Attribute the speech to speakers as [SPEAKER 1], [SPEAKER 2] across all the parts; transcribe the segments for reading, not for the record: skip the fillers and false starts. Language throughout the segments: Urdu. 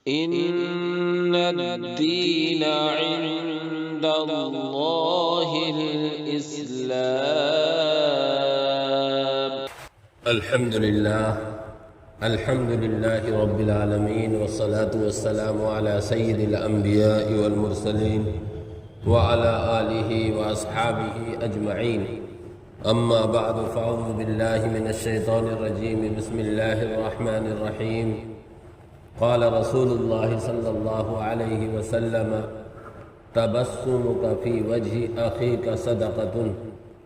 [SPEAKER 1] إن الدين عند الله الإسلام.
[SPEAKER 2] الحمد لله رب العالمين، والصلاة والسلام على سيد الأنبياء والمرسلين وعلى آله وأصحابه أجمعين. أما بعد، فأعوذ بالله من الشيطان الرجيم. بسم الله الرحمن الرحيم. قال رسول الله صلى الله عليه وسلم: تبسمك في وجه أخيك صدقة،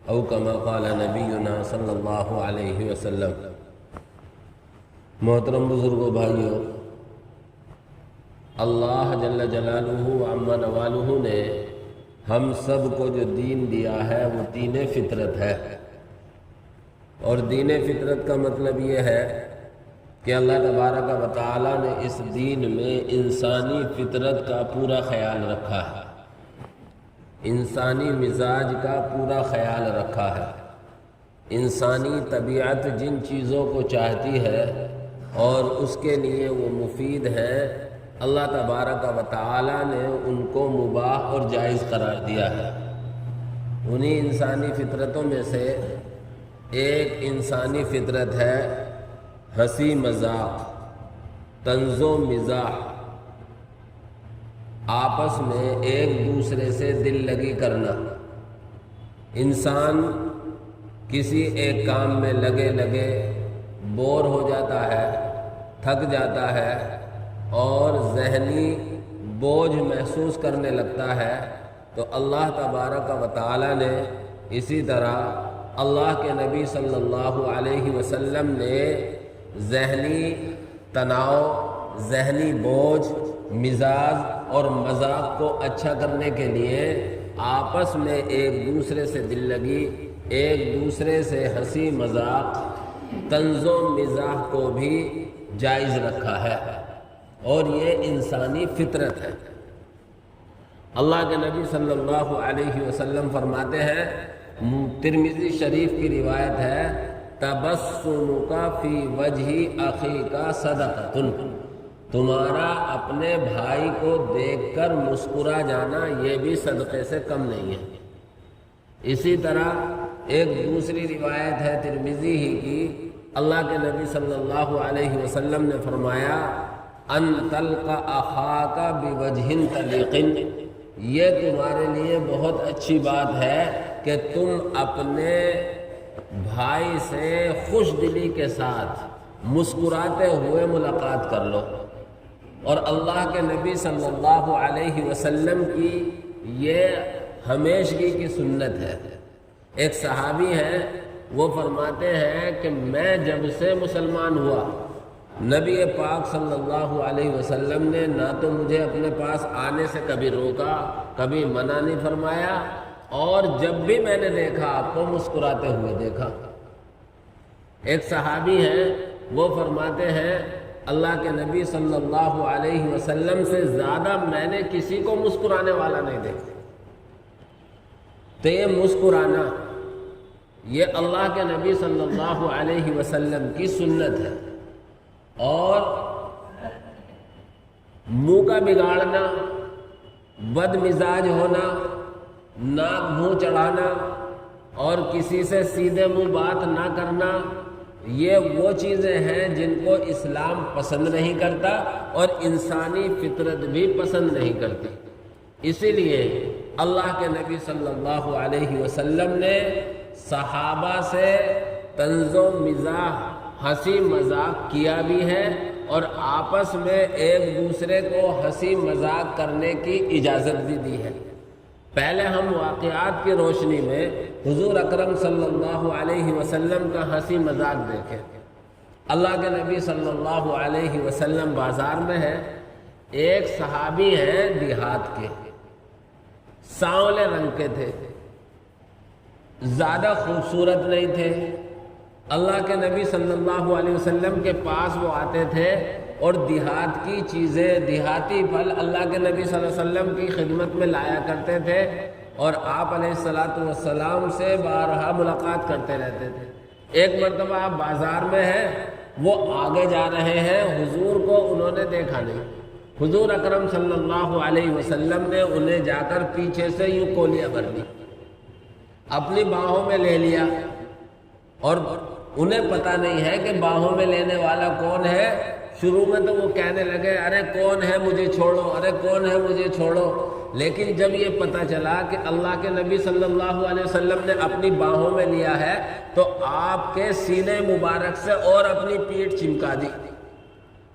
[SPEAKER 2] او کما قال نبینا صلی اللہ علیہ وسلم. محترم بزرگوں، بھائیوں، اللہ جل جلالہ و عم نوالہ نے ہم سب کو جو دین دیا ہے وہ دین فطرت ہے. اور دین فطرت کا مطلب یہ ہے کہ اللہ تبارک و تعالی نے اس دین میں انسانی فطرت کا پورا خیال رکھا ہے، انسانی مزاج کا پورا خیال رکھا ہے. انسانی طبیعت جن چیزوں کو چاہتی ہے اور اس کے لیے وہ مفید ہیں، اللہ تبارک و تعالی نے ان کو مباح اور جائز قرار دیا ہے. انہی انسانی فطرتوں میں سے ایک انسانی فطرت ہے ہنسی مذاق، طنز و مزاح، آپس میں ایک دوسرے سے دل لگی کرنا. انسان کسی ایک کام میں لگے بور ہو جاتا ہے، تھک جاتا ہے اور ذہنی بوجھ محسوس کرنے لگتا ہے، تو اللہ تبارک و تعالی نے اسی طرح اللہ کے نبی صلی اللہ علیہ وسلم نے ذہنی تناؤ، ذہنی بوجھ، مزاج اور مذاق کو اچھا کرنے کے لیے آپس میں ایک دوسرے سے دل لگی، ایک دوسرے سے ہنسی مذاق، طنز و مزاح کو بھی جائز رکھا ہے. اور یہ انسانی فطرت ہے. اللہ کے نبی صلی اللہ علیہ وسلم فرماتے ہیں، ترمذی شریف کی روایت ہے، تبسمک فی وجہ اخیک صدقۃ، تمہارا اپنے بھائی کو دیکھ کر مسکرا جانا یہ بھی صدقے سے کم نہیں ہے. اسی طرح ایک دوسری روایت ہے ترمذی ہی کی، اللہ کے نبی صلی اللہ علیہ وسلم نے فرمایا، ان تلقى اخاک بوجہ طلیق، یہ تمہارے لیے بہت اچھی بات ہے کہ تم اپنے بھائی سے خوش دلی کے ساتھ مسکراتے ہوئے ملاقات کر لو. اور اللہ کے نبی صلی اللہ علیہ وسلم کی یہ ہمیشگی کی سنت ہے. ایک صحابی ہیں، وہ فرماتے ہیں کہ میں جب سے مسلمان ہوا، نبی پاک صلی اللہ علیہ وسلم نے نہ تو مجھے اپنے پاس آنے سے کبھی روکا، کبھی منع نہیں فرمایا، اور جب بھی میں نے دیکھا آپ کو مسکراتے ہوئے دیکھا. ایک صحابی ہیں، وہ فرماتے ہیں اللہ کے نبی صلی اللہ علیہ وسلم سے زیادہ میں نے کسی کو مسکرانے والا نہیں دیکھا. تو یہ مسکرانا یہ اللہ کے نبی صلی اللہ علیہ وسلم کی سنت ہے. اور منہ کا بگاڑنا، بد مزاج ہونا، ناک منہ چڑھانا اور کسی سے سیدھے منہ بات نہ کرنا، یہ وہ چیزیں ہیں جن کو اسلام پسند نہیں کرتا اور انسانی فطرت بھی پسند نہیں کرتی. اسی لیے اللہ کے نبی صلی اللہ علیہ وسلم نے صحابہ سے طنز و مزاح، ہنسی مذاق کیا بھی ہے اور آپس میں ایک دوسرے کو ہنسی مذاق کرنے کی اجازت بھی دی ہے. پہلے ہم واقعات کی روشنی میں حضور اکرم صلی اللہ علیہ وسلم کا ہنسی مذاق دیکھیں. اللہ کے نبی صلی اللہ علیہ وسلم بازار میں ہیں، ایک صحابی ہیں دیہات کے، سانولے رنگ کے تھے، زیادہ خوبصورت نہیں تھے. اللہ کے نبی صلی اللہ علیہ وسلم کے پاس وہ آتے تھے اور دیہات کی چیزیں، دیہاتی پھل اللہ کے نبی صلی اللہ علیہ وسلم کی خدمت میں لایا کرتے تھے اور آپ علیہ السلام سے بارہا ملاقات کرتے رہتے تھے. ایک مرتبہ آپ بازار میں ہیں، وہ آگے جا رہے ہیں، حضور کو انہوں نے دیکھا نہیں، حضور اکرم صلی اللہ علیہ وسلم نے انہیں جا کر پیچھے سے یوں کولیاں بھر دی، اپنی باہوں میں لے لیا، اور انہیں پتہ نہیں ہے کہ باہوں میں لینے والا کون ہے۔ شروع میں تو وہ کہنے لگے ارے کون ہے مجھے چھوڑو، ارے کون ہے مجھے چھوڑو، لیکن جب یہ پتہ چلا کہ اللہ کے نبی صلی اللہ علیہ وسلم نے اپنی باہوں میں لیا ہے تو آپ کے سینے مبارک سے اور اپنی پیٹھ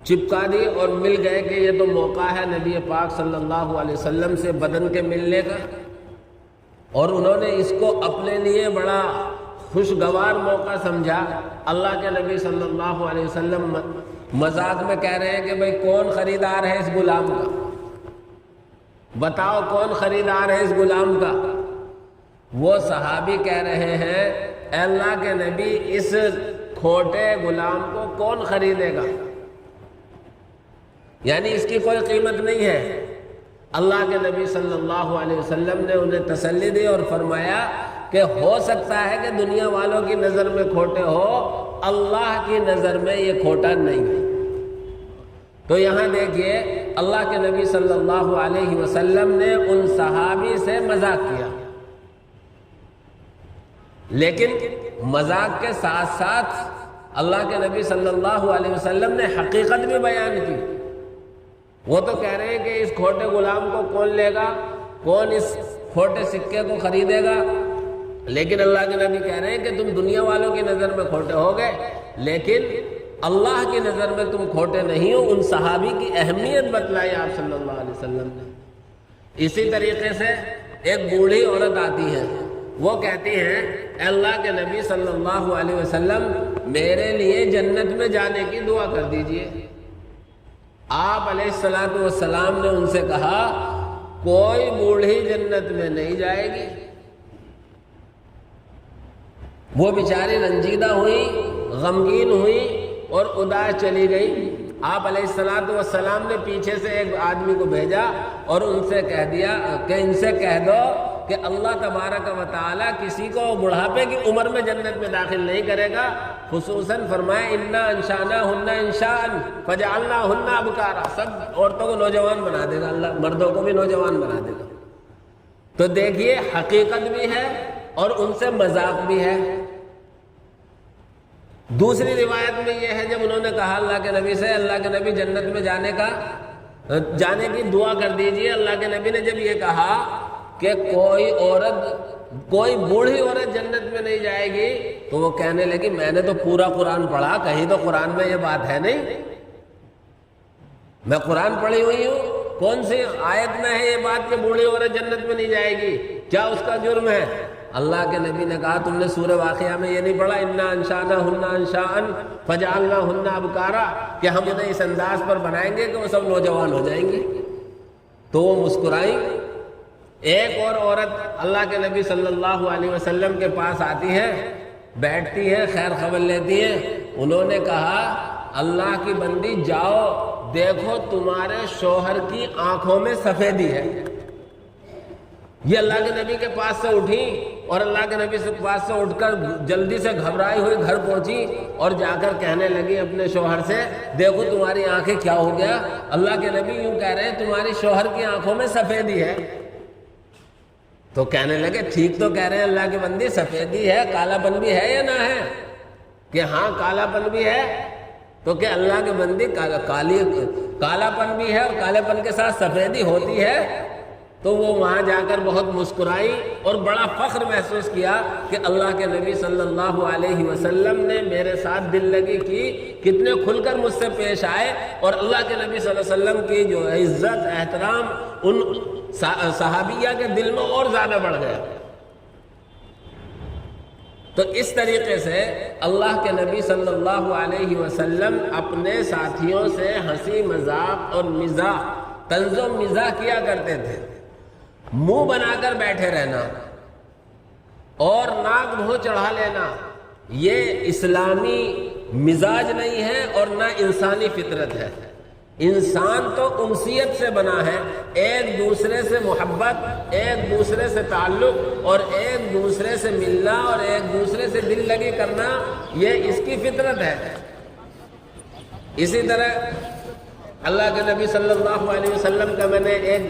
[SPEAKER 2] چپکا دی اور مل گئے کہ یہ تو موقع ہے نبی پاک صلی اللہ علیہ وسلم سے بدن کے ملنے کا، اور انہوں نے اس کو اپنے لیے بڑا خوشگوار موقع سمجھا۔ اللہ کے نبی صلی اللہ علیہ وسلم مذاق میں کہہ رہے ہیں کہ بھئی کون خریدار ہے اس غلام کا، بتاؤ کون خریدار ہے اس غلام کا۔ وہ صحابی کہہ رہے ہیں اے اللہ کے نبی اس کھوٹے غلام کو کون خریدے گا، یعنی اس کی کوئی قیمت نہیں ہے۔ اللہ کے نبی صلی اللہ علیہ وسلم نے انہیں تسلی دی اور فرمایا کہ ہو سکتا ہے کہ دنیا والوں کی نظر میں کھوٹے ہو، اللہ کی نظر میں یہ کھوٹا نہیں ہے۔ تو یہاں دیکھیے اللہ کے نبی صلی اللہ علیہ وسلم نے ان صحابی سے مذاق کیا، لیکن مذاق کے ساتھ ساتھ اللہ کے نبی صلی اللہ علیہ وسلم نے حقیقت بھی بیان کی۔ وہ تو کہہ رہے ہیں کہ اس کھوٹے غلام کو کون لے گا، کون اس کھوٹے سکے کو خریدے گا، لیکن اللہ کے نبی کہہ رہے ہیں کہ تم دنیا والوں کی نظر میں کھوٹے ہو گئے لیکن اللہ کی نظر میں تم کھوٹے نہیں ہو۔ ان صحابی کی اہمیت بتلائی آپ صلی اللہ علیہ وسلم نے۔ اسی طریقے سے ایک بوڑھی عورت آتی ہے، وہ کہتی ہیں اے اللہ کے نبی صلی اللہ علیہ وسلم میرے لیے جنت میں جانے کی دعا کر دیجئے۔ آپ علیہ السلام نے ان سے کہا کوئی بوڑھی جنت میں نہیں جائے گی۔ وہ بیچاری رنجیدہ ہوئی، غمگین ہوئی اور اداس چلی گئی۔ آپ علیہ السلام نے پیچھے سے ایک آدمی کو بھیجا اور ان سے کہہ دیا کہ ان سے کہہ دو کہ اللہ تبارک و تعالیٰ کسی کو بڑھاپے کی عمر میں جنت میں داخل نہیں کرے گا، خصوصاً فرمائے انا انشأناہن انشاء فجعلناہن ابکارا، سب عورتوں کو نوجوان بنا دے گا اللہ، مردوں کو بھی نوجوان بنا دے گا۔ تو دیکھیے حقیقت بھی ہے اور ان سے مذاق بھی ہے۔ دوسری روایت میں یہ ہے جب انہوں نے کہا اللہ کے نبی سے اللہ کے نبی جنت میں جانے کی دعا کر دیجئے، اللہ کے نبی نے جب یہ کہا کہ کوئی بوڑھی عورت جنت میں نہیں جائے گی تو وہ کہنے لگی میں نے تو پورا قرآن پڑھا، کہیں تو قرآن میں یہ بات ہے نہیں، میں قرآن پڑھی ہوئی ہوں، کون سی آیت میں ہے یہ بات کہ بوڑھی عورت جنت میں نہیں جائے گی، کیا اس کا جرم ہے؟ اللہ کے نبی نے کہا تم نے سورہ واقعہ میں یہ نہیں پڑھا انا انشأناہن انشاء فجعلناہن ابکارا کہ ہم انہیں اس انداز پر بنائیں گے کہ وہ سب نوجوان ہو جائیں گے؟ تو وہ مسکرائی۔ ایک اور عورت اللہ کے نبی صلی اللہ علیہ وسلم کے پاس آتی ہے، بیٹھتی ہے، خیر خبر لیتی ہے۔ انہوں نے کہا اللہ کی بندی جاؤ دیکھو تمہارے شوہر کی آنکھوں میں سفیدی ہے۔ یہ اللہ کے نبی کے پاس سے اٹھی اور اللہ کے نبی کے پاس سے اٹھ کر جلدی سے گھبرائی ہوئی گھر پہنچی اور جا کر کہنے لگی اپنے شوہر سے دیکھو تمہاری آنکھیں کیا ہو گیا؟ اللہ کے نبی یوں کہہ رہے ہیں تمہاری شوہر کی آنکھوں میں سفیدی ہے۔ تو کہنے لگے ٹھیک تو کہہ رہے ہیں اللہ کے بندی، سفیدی ہے، کالا پن بھی ہے یا نہ ہے؟ کہ ہاں کالا پن بھی ہے۔ تو کہ اللہ کے بندی کالا پن بھی ہے اور کالے پن کے ساتھ سفیدی ہوتی ہے؟ تو وہ وہاں جا کر بہت مسکرائی اور بڑا فخر محسوس کیا کہ اللہ کے نبی صلی اللہ علیہ وسلم نے میرے ساتھ دل لگی کی، کتنے کھل کر مجھ سے پیش آئے، اور اللہ کے نبی صلی اللہ علیہ وسلم کی جو عزت احترام ان صحابیہ کے دل میں اور زیادہ بڑھ گیا۔ تو اس طریقے سے اللہ کے نبی صلی اللہ علیہ وسلم اپنے ساتھیوں سے ہنسی مذاق اور مزاح، طنز و مزاح کیا کرتے تھے۔ منہ بنا کر بیٹھے رہنا اور ناک منہ چڑھا لینا یہ اسلامی مزاج نہیں ہے اور نہ انسانی فطرت ہے۔ انسان تو انسیت سے بنا ہے، ایک دوسرے سے محبت، ایک دوسرے سے تعلق اور ایک دوسرے سے ملنا اور ایک دوسرے سے دل لگی کرنا، یہ اس کی فطرت ہے۔ اسی طرح اللہ کے نبی صلی اللہ علیہ وسلم کا میں نے ایک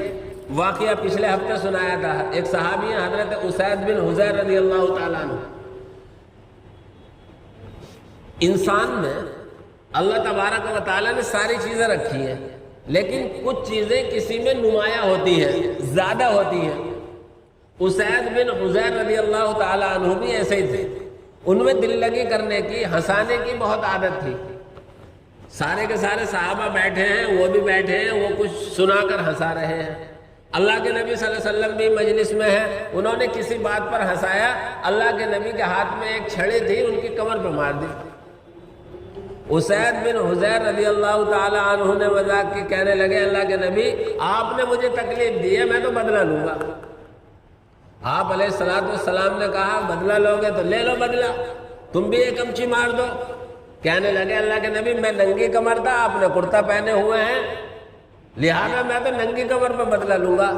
[SPEAKER 2] واقعہ پچھلے ہفتے سنایا تھا. ایک صحابی ہیں حضرت اسید بن حضیر رضی اللہ تعالیٰ عنہ. انسان میں اللہ تبارک و تعالیٰ نے ساری چیزیں رکھی ہیں، لیکن کچھ چیزیں کسی میں نمایاں ہوتی ہیں، زیادہ ہوتی ہیں. اسید بن حضیر رضی اللہ تعالیٰ عنہ بھی ایسے ہی تھے. ان میں دل لگی کرنے کی، ہنسانے کی بہت عادت تھی. سارے کے سارے صحابہ بیٹھے ہیں، وہ بھی بیٹھے ہیں، وہ کچھ سنا کر ہنسا رہے ہیں. اللہ کے نبی صلی اللہ علیہ وسلم بھی مجلس میں ہے، انہوں نے کسی بات پر ہنسایا، اللہ کے نبی کے ہاتھ میں ایک چھڑی تھی، ان کی کمر پہ مار دی. اسید بن حضیر رضی اللہ تعالی عنہ نے مذاق کی کہنے لگے، اللہ کے نبی آپ نے مجھے تکلیف دی ہے، میں تو بدلہ لوں گا. آپ علیہ السلام نے کہا بدلہ لو گے تو لے لو بدلہ، تم بھی ایک کمچی مار دو. کہنے لگے اللہ کے نبی میں ننگی کمر تھا، آپ نے کرتا پہنے ہوئے ہیں، لہذا میں تو ننگی کمر پہ بدلہ لوں گا.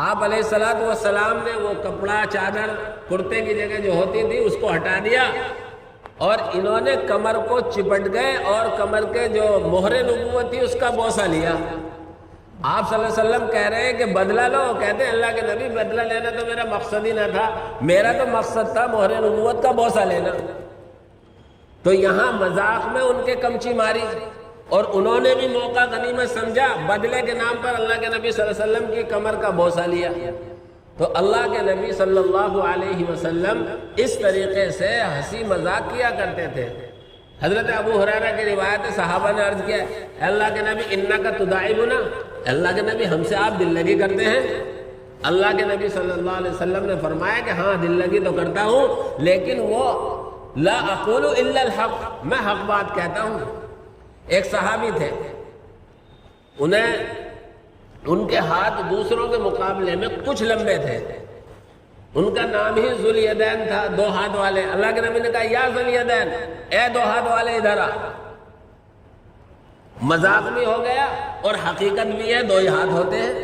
[SPEAKER 2] آپ علیہ السلام نے وہ کپڑا چادر کرتے کی جگہ جو ہوتی تھی اس کو ہٹا دیا، اور انہوں نے کمر کو چپٹ گئے اور کمر کے جو مہر نبوت تھی اس کا بوسہ لیا. آپ صلی اللہ علیہ وسلم کہہ رہے ہیں کہ بدلہ لو، کہتے ہیں اللہ کے نبی بدلہ لینا تو میرا مقصد ہی نہ تھا، میرا تو مقصد تھا مہر نبوت کا بوسہ لینا. تو یہاں مذاق میں ان کے کمچی ماری، اور انہوں نے بھی موقع غنیمت سمجھا، بدلے کے نام پر اللہ کے نبی صلی اللہ علیہ وسلم کی کمر کا بوسہ لیا. تو اللہ کے نبی صلی اللہ علیہ وسلم اس طریقے سے ہنسی مذاق کیا کرتے تھے. حضرت ابو ہریرہ کی روایت ہے، صحابہ نے عرض کیا اللہ کے نبی انک تداعبنا، اللہ کے نبی ہم سے آپ دل لگی کرتے ہیں؟ اللہ کے نبی صلی اللہ علیہ وسلم نے فرمایا کہ ہاں دل لگی تو کرتا ہوں، لیکن وہ لا اقول الا الحق، میں حق بات کہتا ہوں. ایک صحابی تھے، ان کے ہاتھ دوسروں کے مقابلے میں کچھ لمبے تھے. ان کا نام ہی ذوالیدین تھا، دو ہاتھ والے. اللہ کے نبی نے کہا یا ذوالیدین، اے دو ہاتھ والے ادھر آ. مذاق بھی ہو گیا اور حقیقت بھی ہے، دو ہی ہاتھ ہوتے ہیں.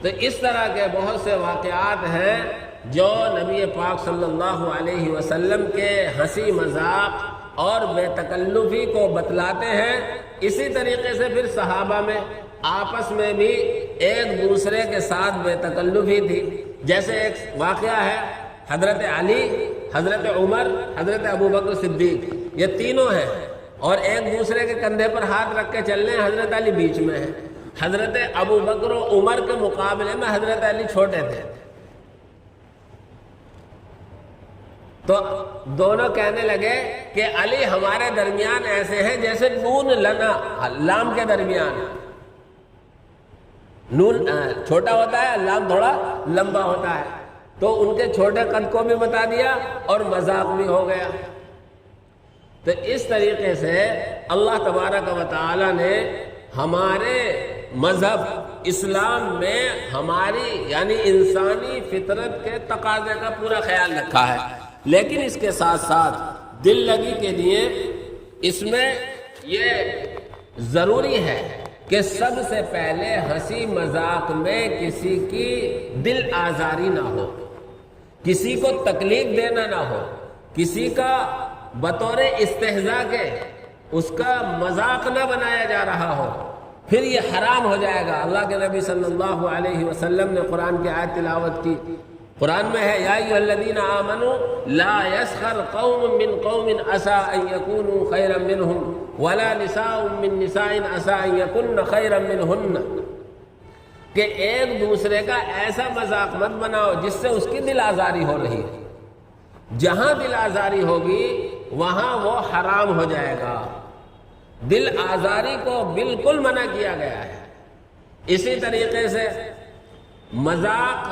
[SPEAKER 2] تو اس طرح کے بہت سے واقعات ہیں جو نبی پاک صلی اللہ علیہ وسلم کے ہنسی مذاق اور بے تکلفی کو بتلاتے ہیں. اسی طریقے سے پھر صحابہ میں آپس میں بھی ایک دوسرے کے ساتھ بے تکلفی تھی. جیسے ایک واقعہ ہے، حضرت علی، حضرت عمر، حضرت ابوبکر صدیق، یہ تینوں ہیں اور ایک دوسرے کے کندھے پر ہاتھ رکھ کے چل رہے ہیں. حضرت علی بیچ میں ہے. حضرت ابوبکر و عمر کے مقابلے میں حضرت علی چھوٹے تھے. تو دونوں کہنے لگے کہ علی ہمارے درمیان ایسے ہیں جیسے نون لنا لام کے درمیان. نون چھوٹا ہوتا ہے، لام تھوڑا لمبا ہوتا ہے. تو ان کے چھوٹے قد کو بھی بتا دیا اور مذاق بھی ہو گیا. تو اس طریقے سے اللہ تبارک و تعالی نے ہمارے مذہب اسلام میں ہماری یعنی انسانی فطرت کے تقاضے کا پورا خیال رکھا ہے. لیکن اس کے ساتھ ساتھ دل لگی کے لیے اس میں یہ ضروری ہے کہ سب سے پہلے ہنسی مذاق میں کسی کی دل آزاری نہ ہو، کسی کو تکلیف دینا نہ ہو، کسی کا بطور استہزاء کے اس کا مذاق نہ بنایا جا رہا ہو، پھر یہ حرام ہو جائے گا. اللہ کے نبی صلی اللہ علیہ وسلم نے قرآن کی آیت تلاوت کی. قرآن میں ہے یا ایھا الذین آمنوا لا یسخر قوم من قوم عسى ان یکونوا خیرا منهم ولا نساء من نساء عسى ان یکن خیرا منهن، کہ ایک دوسرے کا ایسا مذاق مت بناؤ جس سے اس کی دل آزاری ہو رہی ہے. جہاں دل آزاری ہوگی وہاں وہ حرام ہو جائے گا. دل آزاری کو بالکل منع کیا گیا ہے. اسی طریقے سے مذاق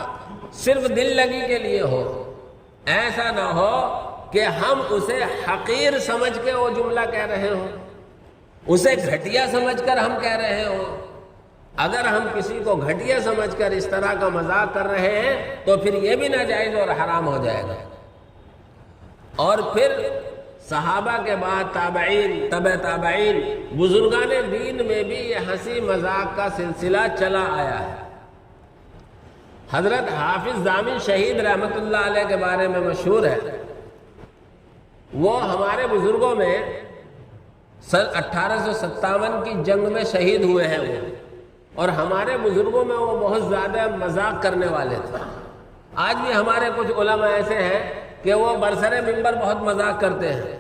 [SPEAKER 2] صرف دل لگی کے لیے ہو، ایسا نہ ہو کہ ہم اسے حقیر سمجھ کے وہ جملہ کہہ رہے ہوں، اسے گھٹیا سمجھ کر ہم کہہ رہے ہوں. اگر ہم کسی کو گھٹیا سمجھ کر اس طرح کا مذاق کر رہے ہیں تو پھر یہ بھی ناجائز اور حرام ہو جائے گا. اور پھر صحابہ کے بعد تابعین، تبع تابعین، بزرگان دین میں بھی یہ ہنسی مذاق کا سلسلہ چلا آیا ہے. حضرت حافظ ضامن شہید رحمۃ اللہ علیہ کے بارے میں مشہور ہے. وہ ہمارے بزرگوں میں سن 1857 کی جنگ میں شہید ہوئے ہیں وہ، اور ہمارے بزرگوں میں وہ بہت زیادہ مذاق کرنے والے تھے۔ آج بھی ہمارے کچھ علماء ایسے ہیں کہ وہ برسر ممبر بہت مذاق کرتے ہیں،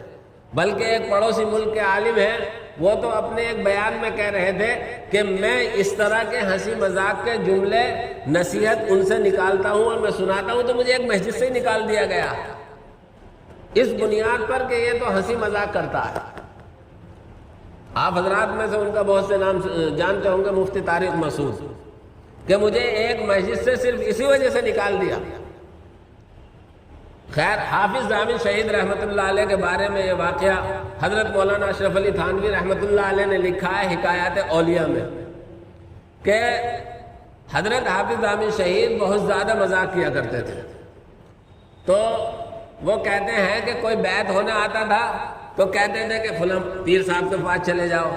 [SPEAKER 2] بلکہ ایک پڑوسی ملک کے عالم ہیں، وہ تو اپنے ایک بیان میں کہہ رہے تھے کہ میں اس طرح کے ہنسی مذاق کے جملے نصیحت ان سے نکالتا ہوں اور میں سناتا ہوں تو مجھے ایک مسجد سے ہی نکال دیا گیا، اس بنیاد پر کہ یہ تو ہنسی مذاق کرتا ہے۔ آپ حضرات میں سے ان کا بہت سے نام جانتے ہوں گے، مفتی طارق مسعود، کہ مجھے ایک مسجد سے صرف اسی وجہ سے نکال دیا۔ خیر، حافظ ضامن شہید رحمۃ اللہ علیہ کے بارے میں یہ واقعہ حضرت مولانا اشرف علی تھانوی رحمۃ اللہ علیہ نے لکھا ہے حکایات اولیاء میں، کہ حضرت حافظ ضامن شہید بہت زیادہ مذاق کیا کرتے تھے۔ تو وہ کہتے ہیں کہ کوئی بیعت ہونے آتا تھا تو کہتے تھے کہ فلاں پیر صاحب کے پاس چلے جاؤ،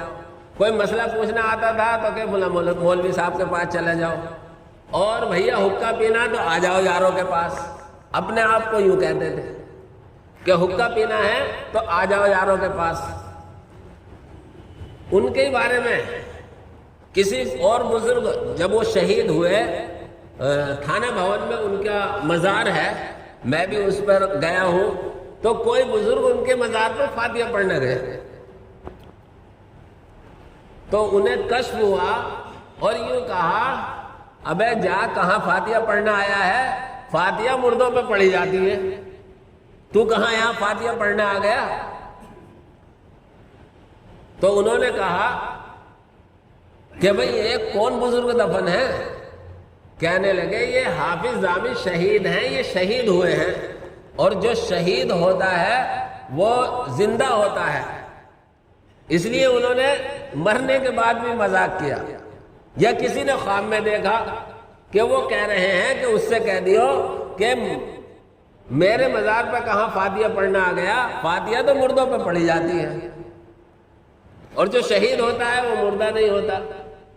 [SPEAKER 2] کوئی مسئلہ پوچھنا آتا تھا تو کہ فلاں مولوی صاحب کے پاس چلے جاؤ، اور بھیا حقہ پینا تو آ جاؤ یاروں کے پاس۔ اپنے آپ کو یوں کہتے تھے کہ حقہ پینا ہے تو آ جاؤ یاروں کے پاس۔ ان کے بارے میں کسی اور بزرگ جب وہ شہید ہوئے، تھانہ بھون میں ان کا مزار ہے، میں بھی اس پر گیا ہوں، تو کوئی بزرگ ان کے مزار پر فاتحہ پڑھنے گئے تو انہیں کشف ہوا اور یوں کہا، ابے جا، کہاں فاتحہ پڑھنا آیا ہے؟ فاتحہ مردوں پہ پڑھی جاتی ہے، تو کہاں یہاں فاتحہ پڑھنا آ گیا؟ تو انہوں نے کہا کہ بھئی ایک کون بزرگ دفن ہے؟ کہنے لگے یہ حافظ ضامن شہید ہیں، یہ شہید ہوئے ہیں، اور جو شہید ہوتا ہے وہ زندہ ہوتا ہے، اس لیے انہوں نے مرنے کے بعد بھی مذاق کیا۔ یا کسی نے خواب میں دیکھا کہ وہ کہہ رہے ہیں کہ اس سے کہہ دیو کہ میرے مزار پہ کہاں فاتحہ پڑھنا آ گیا، فاتحہ تو مردوں پہ پڑھی جاتی ہے، اور جو شہید ہوتا ہے وہ مردہ نہیں ہوتا۔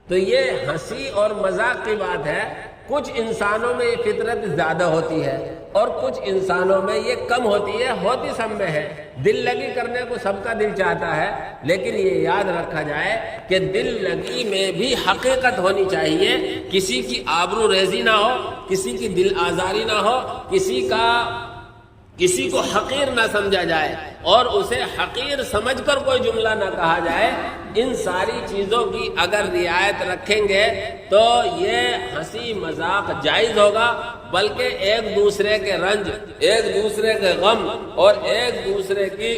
[SPEAKER 2] تو یہ ہنسی اور مذاق کی بات ہے۔ کچھ انسانوں میں یہ فطرت زیادہ ہوتی ہے اور کچھ انسانوں میں یہ کم ہوتی ہے، ہوتی سب میں ہے۔ دل لگی کرنے کو سب کا دل چاہتا ہے، لیکن یہ یاد رکھا جائے کہ دل لگی میں بھی حقیقت ہونی چاہیے، کسی کی آبرو ریزی نہ ہو، کسی کی دل آزاری نہ ہو، کسی کو حقیر نہ سمجھا جائے اور اسے حقیر سمجھ کر کوئی جملہ نہ کہا جائے۔ ان ساری چیزوں کی اگر رعایت رکھیں گے تو یہ ہنسی مذاق جائز ہوگا، بلکہ ایک دوسرے کے رنج، ایک دوسرے کے غم اور ایک دوسرے کی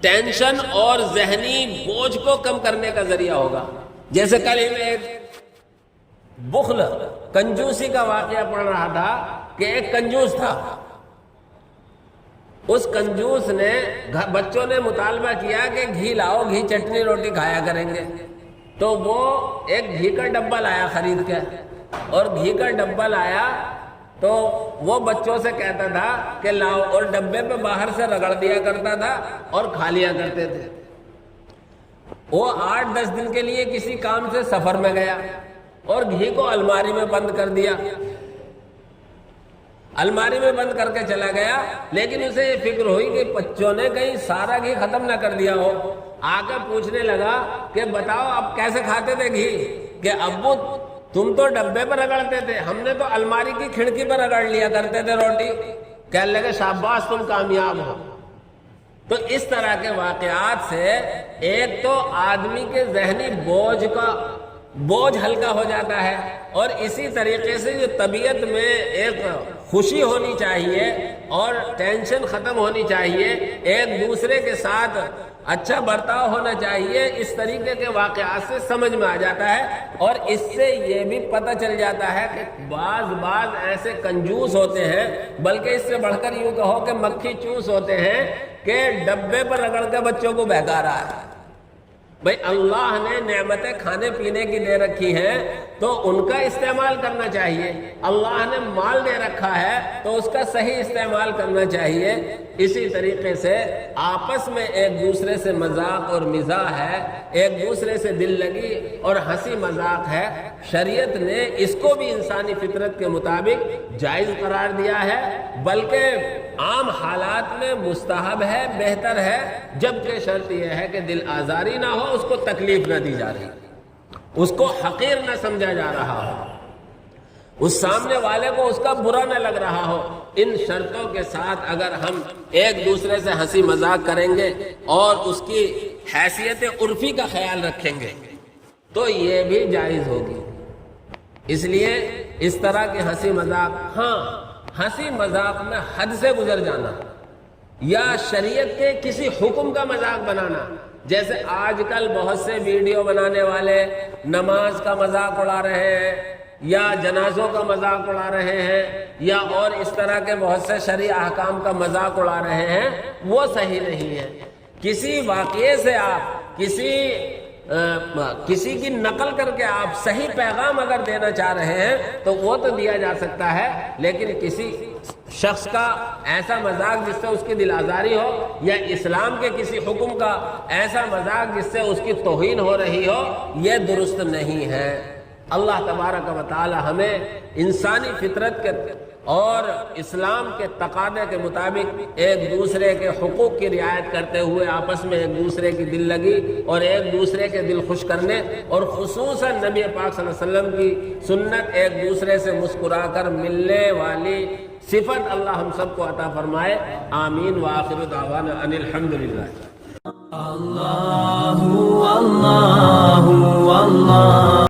[SPEAKER 2] ٹینشن اور ذہنی بوجھ کو کم کرنے کا ذریعہ ہوگا۔ جیسے کل ہی میں ایک بخل، کنجوسی کا واقعہ پڑھ رہا تھا کہ ایک کنجوس تھا، اس کنجوس نے، بچوں نے مطالبہ کیا کہ گھی لاؤ، گھی چٹنی روٹی کھایا کریں گے، تو وہ ایک گھی کا ڈبہ لایا خرید کے، اور گھی کا ڈبہ لایا تو وہ بچوں سے کہتا تھا کہ لاؤ، اور ڈبے پہ باہر سے رگڑ دیا کرتا تھا اور کھا لیا کرتے تھے۔ وہ 8-10 دن کے لیے کسی کام سے سفر میں گیا اور گھی کو الماری میں بند کر دیا، الماری میں بند کر کے چلا گیا، لیکن اسے یہ فکر ہوئی کہ بچوں نے کہیں سارا گھی ختم نہ کر دیا ہو۔ آ کر پوچھنے لگا کہ بتاؤ اب کیسے کھاتے تھے گھی؟ کہ ابو تم تو ڈبے پر رگڑتے تھے، ہم نے تو الماری کی کھڑکی پر رگڑ لیا کرتے تھے روٹی۔ کہنے لگے شاباش تم کامیاب ہو۔ تو اس طرح کے واقعات سے ایک تو آدمی کے ذہنی بوجھ ہلکا ہو جاتا ہے، اور اسی طریقے سے جو طبیعت میں ایک خوشی ہونی چاہیے اور ٹینشن ختم ہونی چاہیے، ایک دوسرے کے ساتھ اچھا برتاؤ ہونا چاہیے، اس طریقے کے واقعات سے سمجھ میں آ جاتا ہے۔ اور اس سے یہ بھی پتہ چل جاتا ہے کہ بعض ایسے کنجوس ہوتے ہیں، بلکہ اس سے بڑھ کر یوں کہو کہ مکھی چوس ہوتے ہیں، کہ ڈبے پر رگڑ کے بچوں کو بہکا رہا ہے۔ بھئی اللہ نے نعمتیں کھانے پینے کی دے رکھی ہیں تو ان کا استعمال کرنا چاہیے، اللہ نے مال دے رکھا ہے تو اس کا صحیح استعمال کرنا چاہیے۔ اسی طریقے سے آپس میں ایک دوسرے سے مذاق اور مزاح ہے، ایک دوسرے سے دل لگی اور ہنسی مذاق ہے، شریعت نے اس کو بھی انسانی فطرت کے مطابق جائز قرار دیا ہے، بلکہ عام حالات میں مستحب ہے، بہتر ہے، جبکہ شرط یہ ہے کہ دل آزاری نہ ہو، اس کو تکلیف نہ دی جا رہی، اس کو حقیر نہ سمجھا جا رہا ہو، اس سامنے والے کو اس کا برا نہ لگ رہا ہو۔ ان شرطوں کے ساتھ اگر ہم ایک دوسرے سے ہنسی مذاق کریں گے اور اس کی حیثیت عرفی کا خیال رکھیں گے تو یہ بھی جائز ہوگی۔ اس لیے اس طرح کی ہنسی مذاق، ہاں ہنسی مذاق میں حد سے گزر جانا یا شریعت کے کسی حکم کا مذاق بنانا، جیسے آج کل بہت سے ویڈیو بنانے والے نماز کا مذاق اڑا رہے ہیں یا جنازوں کا مذاق اڑا رہے ہیں یا اور اس طرح کے بہت سے شرعی احکام کا مذاق اڑا رہے ہیں، وہ صحیح نہیں ہے۔ کسی واقعے سے آپ کسی کی نقل کر کے آپ صحیح پیغام اگر دینا چاہ رہے ہیں تو وہ تو دیا جا سکتا ہے، لیکن کسی شخص کا ایسا مذاق جس سے اس کی دل آزاری ہو یا اسلام کے کسی حکم کا ایسا مذاق جس سے اس کی توہین ہو رہی ہو، یہ درست نہیں ہے۔ اللہ تبارک و تعالی ہمیں انسانی فطرت کے اور اسلام کے تقاضے کے مطابق ایک دوسرے کے حقوق کی رعایت کرتے ہوئے آپس میں ایک دوسرے کی دل لگی اور ایک دوسرے کے دل خوش کرنے اور خصوصاً نبی پاک صلی اللہ علیہ وسلم کی سنت ایک دوسرے سے مسکرا کر ملنے والی صفت اللہ ہم سب کو عطا فرمائے۔ آمین وآخر دعوانا ان الحمدللہ۔
[SPEAKER 3] اللہ اللہ اللہ